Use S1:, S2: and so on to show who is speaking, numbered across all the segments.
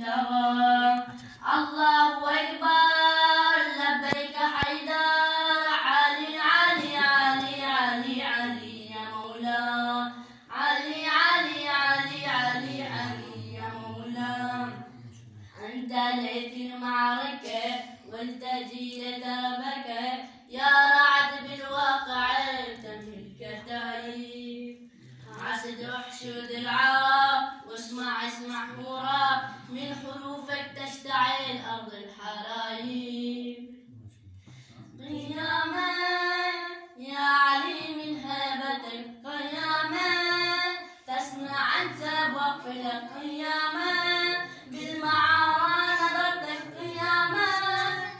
S1: دوام. الله أكبر لبيك حيدر، علي علي علي علي علي يا مولاي، علي علي علي علي علي يا مولاي. أنت لي في المعركة والتجي دربك، يا رعد بالواقع تمحي الكتايب. عسد احشد العرب واسمع اسمع غراب، من حروفك تشتعل أرض الحرايب. قياما يا علي من هيبتك، قياما تصنع أنت بوقفك، قياما بالمعارى نظرتك، قياما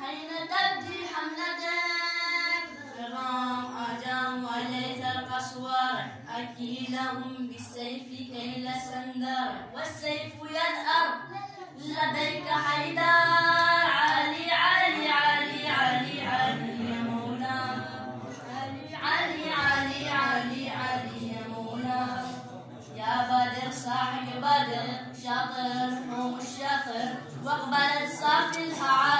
S1: حين تبدي حملتك. رغم أجام وليت القسوار، أكيلهم بالسيف كيل سندر، والسيف يذأر لبيك حيدر، علي علي علي علي علي يا مولاي، علي علي علي علي علي يا مولاي. يا بدر صاحب بدر شاطر حوم الشاطر، واقبلت صافي الهعا